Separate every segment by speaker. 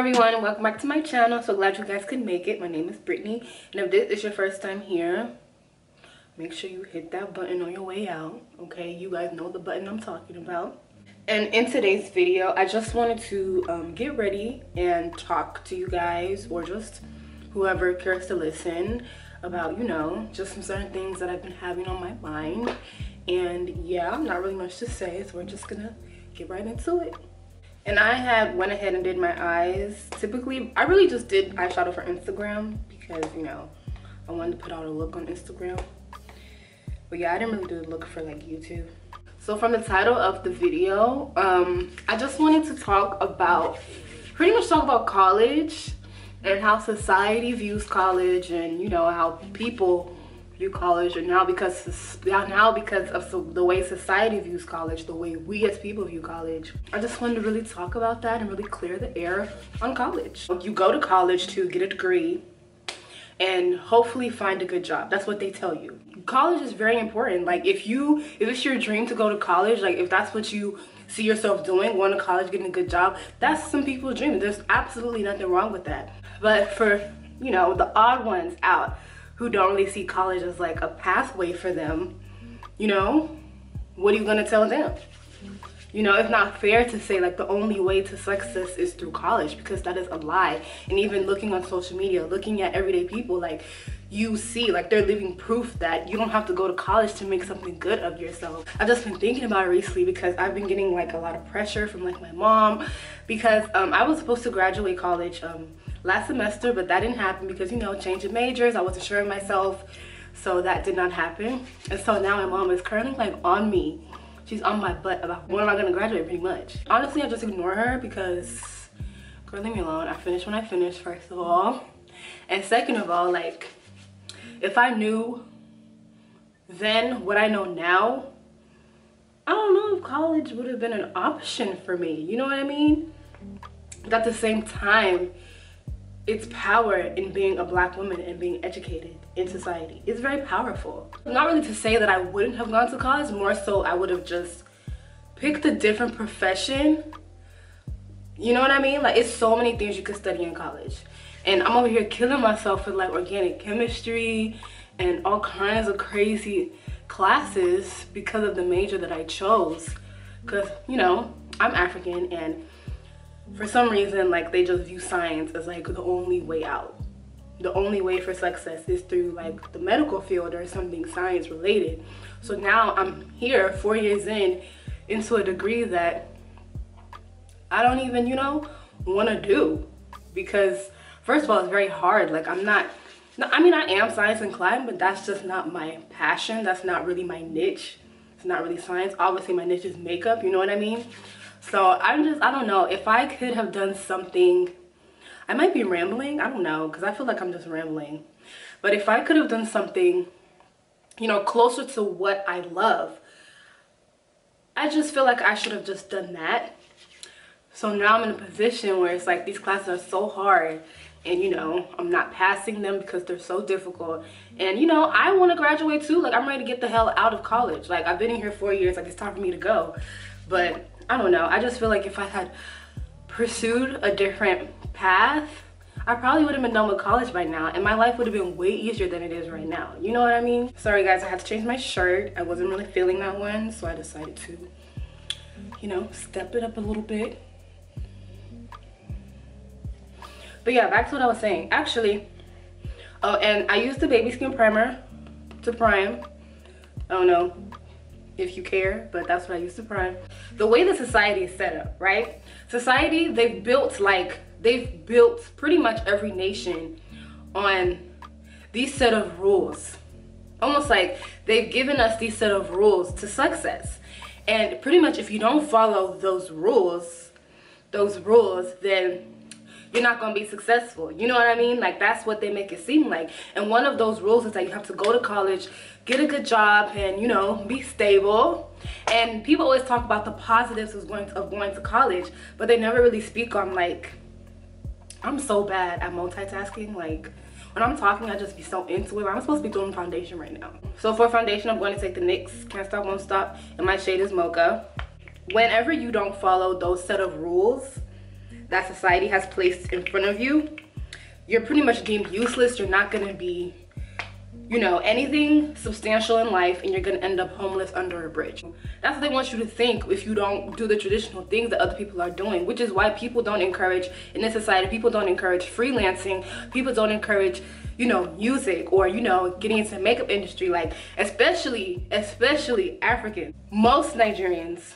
Speaker 1: everyone, and welcome back to my channel. So glad you guys could make it. My name is Brittany, and if this is your first time here, make sure you hit that button on your way out. Okay, you guys know the button I'm talking about. And in today's video, I just wanted to get ready and talk to you guys, or just whoever cares to listen, about, you know, just some certain things that I've been having on my mind. And yeah, not really much to say, so we're just gonna get right into it. And I went ahead and did my eyes. Typically, I really just did eyeshadow for Instagram because, you know, I wanted to put out a look on Instagram. But yeah, I didn't really do the look for like YouTube. So from the title of the video, I just wanted to pretty much talk about college and how society views college, and you know, how people view college, and now because of the way society views college, the way we as people view college. I just wanted to really talk about that and really clear the air on college. You go to college to get a degree and hopefully find a good job. That's what they tell you. College is very important. Like if it's your dream to go to college, like if that's what you see yourself doing, going to college, getting a good job, that's some people's dream. There's absolutely nothing wrong with that. But for, you know, the odd ones out who don't really see college as like a pathway for them, you know, what are you gonna tell them? You know, it's not fair to say like the only way to success is through college, because that is a lie. And even looking on social media, looking at everyday people, like you see like they're living proof that you don't have to go to college to make something good of yourself. I've just been thinking about it recently because I've been getting like a lot of pressure from like my mom, because I was supposed to graduate college last semester, but that didn't happen because, you know, change of majors, I wasn't sure of myself, so that did not happen. And so now my mom is currently like on me. She's on my butt about when am I gonna graduate, pretty much. Honestly, I just ignore her because, girl, leave me alone. I finish when I finish, first of all. And second of all, like, if I knew then what I know now, I don't know if college would have been an option for me. You know what I mean? But at the same time, it's power in being a black woman and being educated in society. It's very powerful. Not really to say that I wouldn't have gone to college, more so I would have just picked a different profession. You know what I mean? Like, it's so many things you could study in college. And I'm over here killing myself with like organic chemistry and all kinds of crazy classes because of the major that I chose. Because, you know, I'm African, and for some reason, like, they just view science as like the only way out. The only way for success is through like the medical field or something science related. So now I'm here 4 years into a degree that I don't even, you know, want to do, because first of all, it's very hard. Like, I am science inclined, but that's just not my passion. That's not really my niche. It's not really science. Obviously my niche is makeup, you know what I mean? So I don't know, if I could have done something, I might be rambling, I don't know, because I feel like I'm just rambling. But if I could have done something, you know, closer to what I love, I just feel like I should have just done that. So now I'm in a position where it's like these classes are so hard, and you know, I'm not passing them because they're so difficult. And you know, I want to graduate too. Like, I'm ready to get the hell out of college. Like, I've been in here 4 years, like it's time for me to go. But I don't know, I just feel like if I had pursued a different path, I probably would have been done with college by now, and my life would have been way easier than it is right now. You know what I mean? Sorry guys, I had to change my shirt. I wasn't really feeling that one, so I decided to, you know, step it up a little bit. But yeah, back to what I was saying. Actually, oh, and I used the baby skin primer to prime. I don't know if you care, but that's what I used to prime. The way the society is set up, right? Society, they've built pretty much every nation on these set of rules. Almost like they've given us these set of rules to success. And pretty much if you don't follow those rules, then you're not gonna be successful. You know what I mean? Like, that's what they make it seem like. And one of those rules is that you have to go to college, get a good job, and, you know, be stable. And people always talk about the positives of going to college, but they never really speak on, like, I'm so bad at multitasking. Like, when I'm talking, I just be so into it. I'm supposed to be doing foundation right now. So for foundation, I'm going to take the NYX Can't Stop, Won't Stop, and my shade is Mocha. Whenever you don't follow those set of rules, that society has placed in front of you, you're pretty much deemed useless. You're not gonna be, you know, anything substantial in life, and you're gonna end up homeless under a bridge. That's what they want you to think if you don't do the traditional things that other people are doing, which is why people don't encourage, in this society, people don't encourage freelancing, people don't encourage, you know, music, or, you know, getting into the makeup industry, like, especially African. Most Nigerians,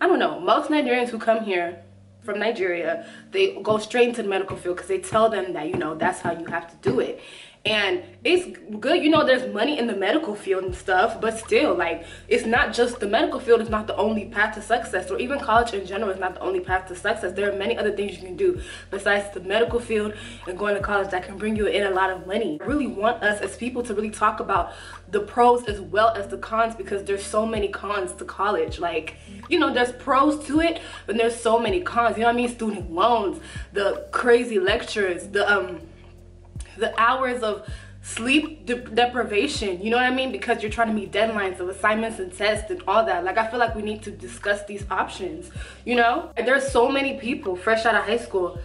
Speaker 1: I don't know, most Nigerians who come here from Nigeria, they go straight into the medical field because they tell them that, you know, that's how you have to do it. And it's good, you know, there's money in the medical field and stuff, but still, like, it's not just the medical field is not the only path to success, or even college in general is not the only path to success. There are many other things you can do besides the medical field and going to college that can bring you in a lot of money. I really want us as people to really talk about the pros as well as the cons, because there's so many cons to college. Like, you know, there's pros to it, but there's so many cons, you know what I mean? Student loans, the crazy lectures, the hours of sleep deprivation, you know what I mean? Because you're trying to meet deadlines of assignments and tests and all that. Like, I feel like we need to discuss these options, you know? There's so many people fresh out of high school,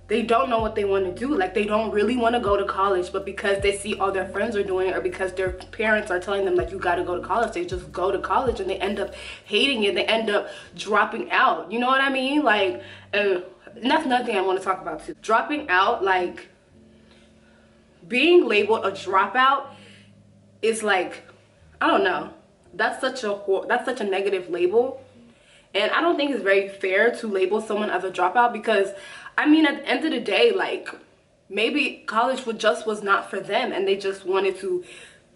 Speaker 1: they don't know what they want to do. Like, they don't really want to go to college, but because they see all their friends are doing it, or because their parents are telling them, like, you got to go to college, they just go to college, and they end up hating it. They end up dropping out, you know what I mean? Like, and that's another thing I want to talk about too. Dropping out, like, being labeled a dropout is like, I don't know, that's such a negative label, and I don't think it's very fair to label someone as a dropout, because I mean, at the end of the day, like, maybe college was not for them, and they just wanted to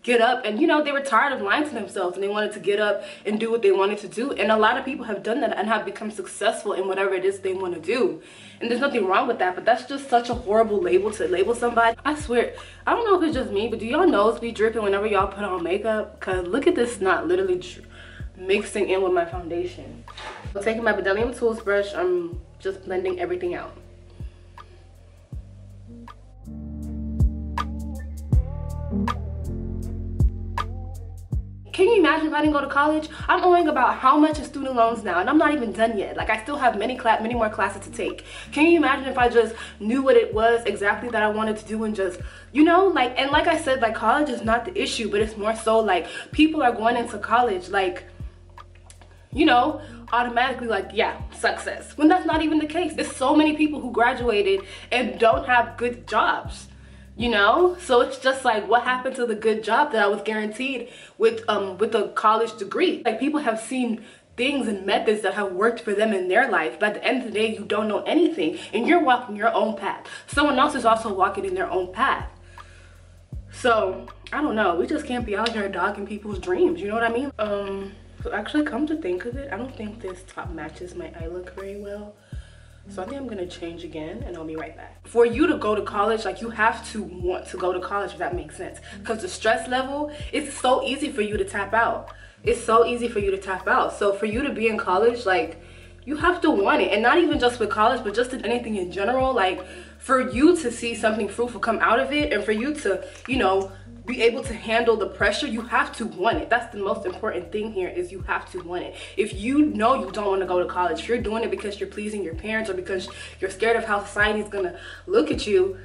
Speaker 1: get up, and, you know, they were tired of lying to themselves, and they wanted to get up and do what they wanted to do. And a lot of people have done that and have become successful in whatever it is they want to do, and there's nothing wrong with that. But that's just such a horrible label to label somebody. I swear, I don't know if it's just me, but do y'all nose be dripping whenever y'all put on makeup? Because look at this snot literally mixing in with my foundation. So taking my Edeh toothbrush, I'm just blending everything out. Can you imagine if I didn't go to college? I'm owing about how much in student loans now, and I'm not even done yet. Like, I still have many more classes to take. Can you imagine if I just knew what it was exactly that I wanted to do, and just, you know, like, and like I said, like, college is not the issue, but it's more so like people are going into college, like, you know, automatically, like, yeah, success, when that's not even the case. There's so many people who graduated and don't have good jobs, you know? So it's just like, what happened to the good job that I was guaranteed with a college degree? Like, people have seen things and methods that have worked for them in their life, but at the end of the day, you don't know anything, and you're walking your own path. Someone else is also walking in their own path. So I don't know, we just can't be out here dogging people's dreams, you know what I mean? So actually, come to think of it, I don't think this top matches my eye look very well. So I think I'm gonna change again, and I'll be right back. For you to go to college, like, you have to want to go to college, if that makes sense. Because the stress level, it's so easy for you to tap out. It's so easy for you to tap out. So for you to be in college, like, you have to want it. And not even just with college, but just in anything in general. Like, for you to see something fruitful come out of it, and for you to, you know, be able to handle the pressure, you have to want it. That's the most important thing here, is you have to want it. If you know you don't want to go to college, if you're doing it because you're pleasing your parents, or because you're scared of how society's gonna look at you,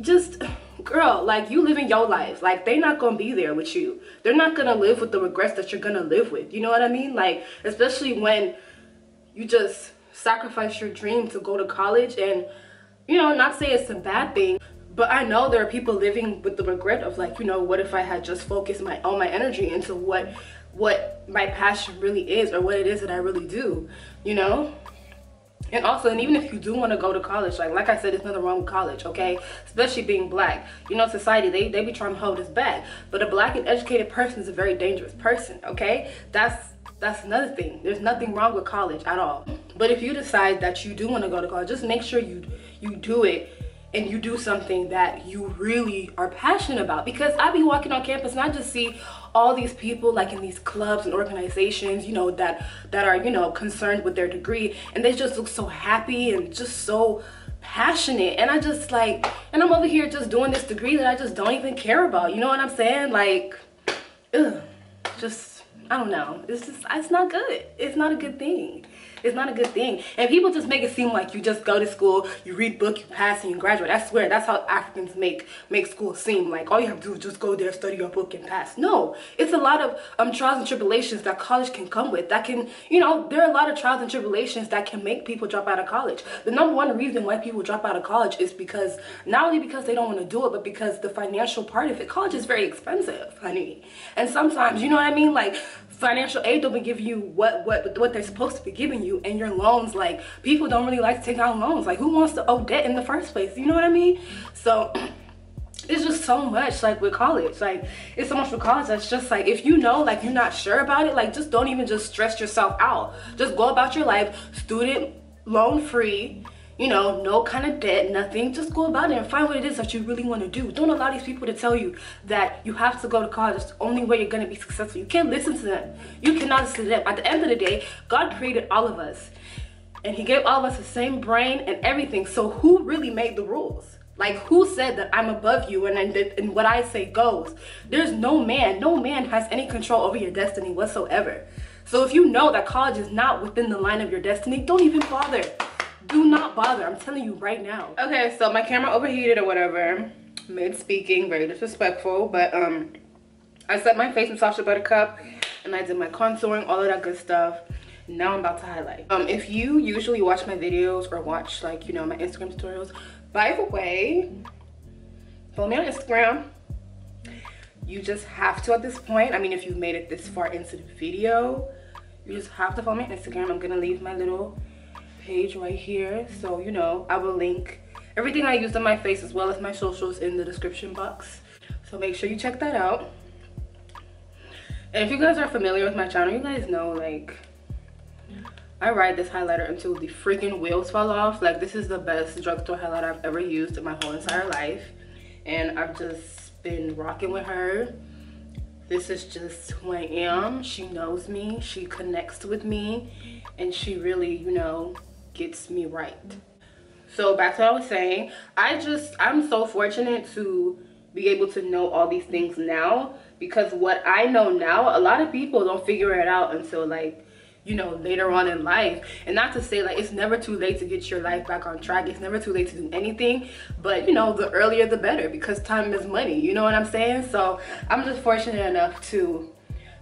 Speaker 1: just, girl, like, you living your life. Like, they're not gonna be there with you. They're not gonna live with the regrets that you're gonna live with, you know what I mean? Like, especially when you just sacrifice your dream to go to college. And, you know, not say it's a bad thing, but I know there are people living with the regret of, like, you know, what if I had just focused all my energy into what my passion really is, or what it is that I really do, you know? And also, and even if you do want to go to college, like I said, there's nothing wrong with college, okay? Especially being black. You know, society, they be trying to hold us back. But a black and educated person is a very dangerous person, okay? That's another thing. There's nothing wrong with college at all. But if you decide that you do want to go to college, just make sure you do it, and you do something that you really are passionate about. Because I be walking on campus and I just see all these people, like, in these clubs and organizations, you know, that are, you know, concerned with their degree, and they just look so happy and just so passionate. And I just, like, and I'm over here just doing this degree that I just don't even care about, you know what I'm saying? Like, ugh, just, I don't know, it's not good. It's not a good thing. It's not a good thing. And people just make it seem like you just go to school, you read book, you pass, and you graduate. I swear, that's how Africans make school seem. Like, all you have to do is just go there, study your book, and pass. No, it's a lot of trials and tribulations that college can come with. That can, you know, there are a lot of trials and tribulations that can make people drop out of college. The number one reason why people drop out of college is because, not only because they don't want to do it, but because the financial part of it. College is very expensive, honey. And sometimes, you know what I mean? Like, financial aid don't give you what they're supposed to be giving you, and your loans, like, people don't really like to take out loans. Like, who wants to owe debt in the first place? You know what I mean? So it's just so much, like, with college. Like, it's so much with college that's just like, if you know, like, you're not sure about it, like, just don't even just stress yourself out. Just go about your life student loan free, you know, no kind of debt, nothing. Just go about it and find what it is that you really want to do. Don't allow these people to tell you that you have to go to college. It's the only way you're going to be successful. You can't listen to them. You cannot listen to them. At the end of the day, God created all of us, and he gave all of us the same brain and everything. So who really made the rules? Like, who said that I'm above you and what I say goes? There's no man has any control over your destiny whatsoever. So if you know that college is not within the line of your destiny, don't even bother. Do not bother. I'm telling you right now. Okay, so my camera overheated or whatever. Mid-speaking, very disrespectful. But I set my face massage with Buttercup, and I did my contouring, all of that good stuff. Now I'm about to highlight. If you usually watch my videos or watch, like, you know, my Instagram tutorials, by the way, follow me on Instagram. You just have to at this point. I mean, if you've made it this far into the video, you just have to follow me on Instagram. I'm gonna leave my little page right here, so you know, I will link everything I used on my face as well as my socials in the description box, so make sure you check that out. And if you guys are familiar with my channel, you guys know, like, I ride this highlighter until the freaking wheels fall off. Like, this is the best drugstore highlighter I've ever used in my whole entire life, and I've just been rocking with her. This is just who I am. She knows me, she connects with me, and she really, you know, gets me right. So back to what I was saying, I'm so fortunate to be able to know all these things now, because what I know now, a lot of people don't figure it out until, like, you know, later on in life. And not to say, like, it's never too late to get your life back on track. It's never too late to do anything, but, you know, the earlier the better, because time is money, you know what I'm saying? So I'm just fortunate enough to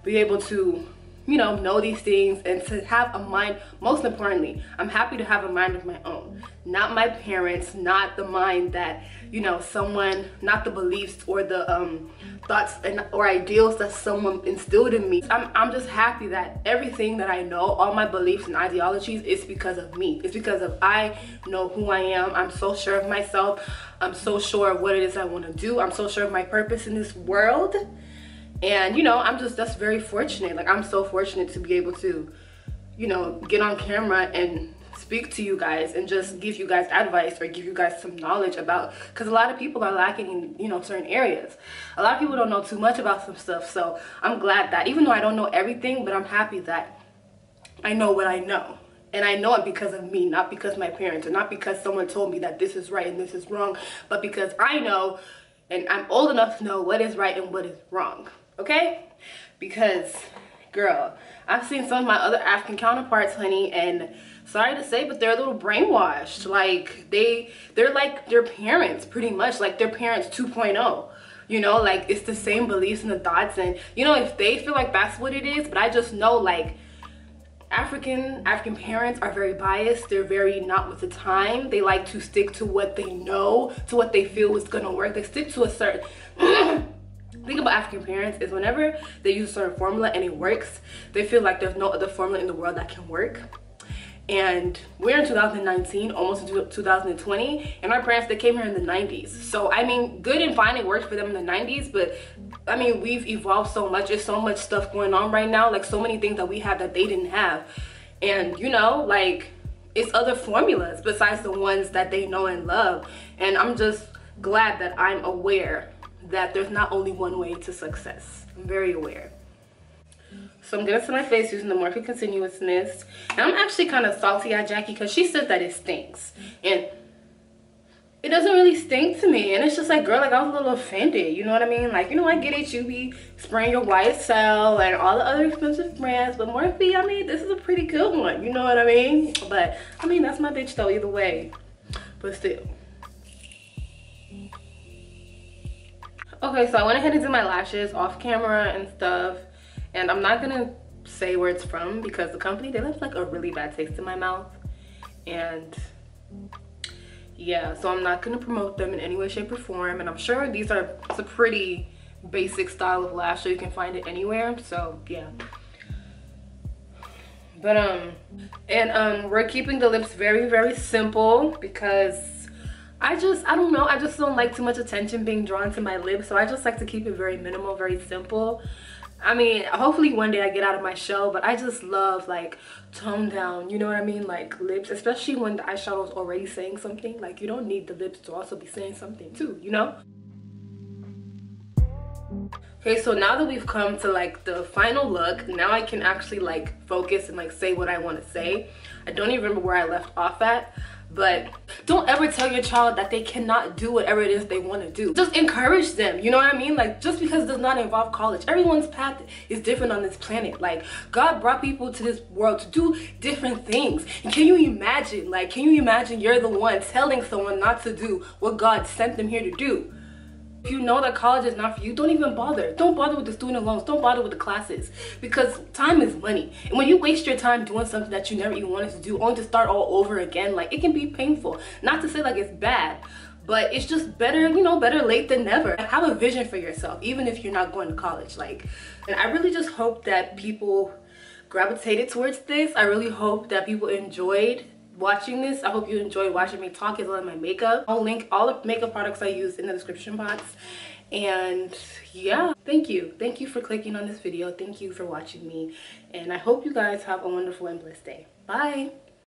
Speaker 1: be able to, you know these things, and to have a mind. Most importantly, I'm happy to have a mind of my own, not my parents, not the mind that, you know, someone, not the beliefs or the thoughts or ideals that someone instilled in me. I'm just happy that everything that I know, all my beliefs and ideologies, is because of me. It's because of I know who I am. I'm so sure of myself. I'm so sure of what it is I want to do. I'm so sure of my purpose in this world. And, you know, that's very fortunate. Like, I'm so fortunate to be able to, you know, get on camera and speak to you guys and just give you guys advice or give you guys some knowledge about, because a lot of people are lacking in, you know, certain areas. A lot of people don't know too much about some stuff. So I'm glad that, even though I don't know everything, but I'm happy that I know what I know. And I know it because of me, not because my parents, or not because someone told me that this is right and this is wrong, but because I know, and I'm old enough to know what is right and what is wrong. Okay? Because, girl, I've seen some of my other African counterparts, honey, and sorry to say, but they're a little brainwashed. Like, they're like their parents, pretty much, like their parents 2.0. You know, like, it's the same beliefs and the thoughts, and, you know, if they feel like that's what it is, but I just know, like, African parents are very biased. They're very not with the time. They like to stick to what they know, to what they feel is gonna work. They stick to a certain thing about African parents is whenever they use a certain formula and it works, they feel like there's no other formula in the world that can work. And we're in 2019, almost in 2020, and our parents, they came here in the 90s. So, I mean, good and fine, it worked for them in the 90s, but I mean, we've evolved so much. There's so much stuff going on right now, like so many things that we have that they didn't have. And, you know, like, it's other formulas besides the ones that they know and love. And I'm just glad that I'm aware that there's not only one way to success. I'm very aware. So I'm gonna set my face using the Morphe Continuous Mist. And I'm actually kind of salty at Jackie because she said that it stinks. And it doesn't really stink to me. And it's just like, girl, like I was a little offended, you know what I mean? Like, you know, I get it, you be spraying your YSL and all the other expensive brands, but Morphe, I mean, this is a pretty good one, you know what I mean? But I mean, that's my bitch though, either way. But still. Okay, so I went ahead and did my lashes off camera and stuff, and I'm not gonna say where it's from because the company, they left like a really bad taste in my mouth. And yeah, so I'm not gonna promote them in any way, shape, or form. And I'm sure it's a pretty basic style of lash, so you can find it anywhere. So yeah. But we're keeping the lips very, very simple because I don't know, I just don't like too much attention being drawn to my lips. So I just like to keep it very minimal, very simple. I mean, hopefully one day I get out of my shell, but I just love like tone down, you know what I mean? Like lips, especially when the eyeshadow is already saying something. Like you don't need the lips to also be saying something too, you know? Okay, so now that we've come to like the final look, now I can actually like focus and like say what I want to say. I don't even remember where I left off at. But don't ever tell your child that they cannot do whatever it is they want to do. Just encourage them, you know what I mean? Like, just because it does not involve college, everyone's path is different on this planet. Like, God brought people to this world to do different things. And can you imagine, like, can you imagine you're the one telling someone not to do what God sent them here to do? If you know that college is not for you, don't even bother. Don't bother with the student loans. Don't bother with the classes. Because time is money. And when you waste your time doing something that you never even wanted to do, only to start all over again, like, it can be painful. Not to say like it's bad, but it's just better, you know, better late than never. Have a vision for yourself, even if you're not going to college. Like, and I really just hope that people gravitated towards this. I really hope that people enjoyed watching this. I hope you enjoyed watching me talk as well as my makeup. I'll link all the makeup products I use in the description box. And yeah, thank you for clicking on this video. Thank you for watching me, and I hope you guys have a wonderful and blessed day. Bye.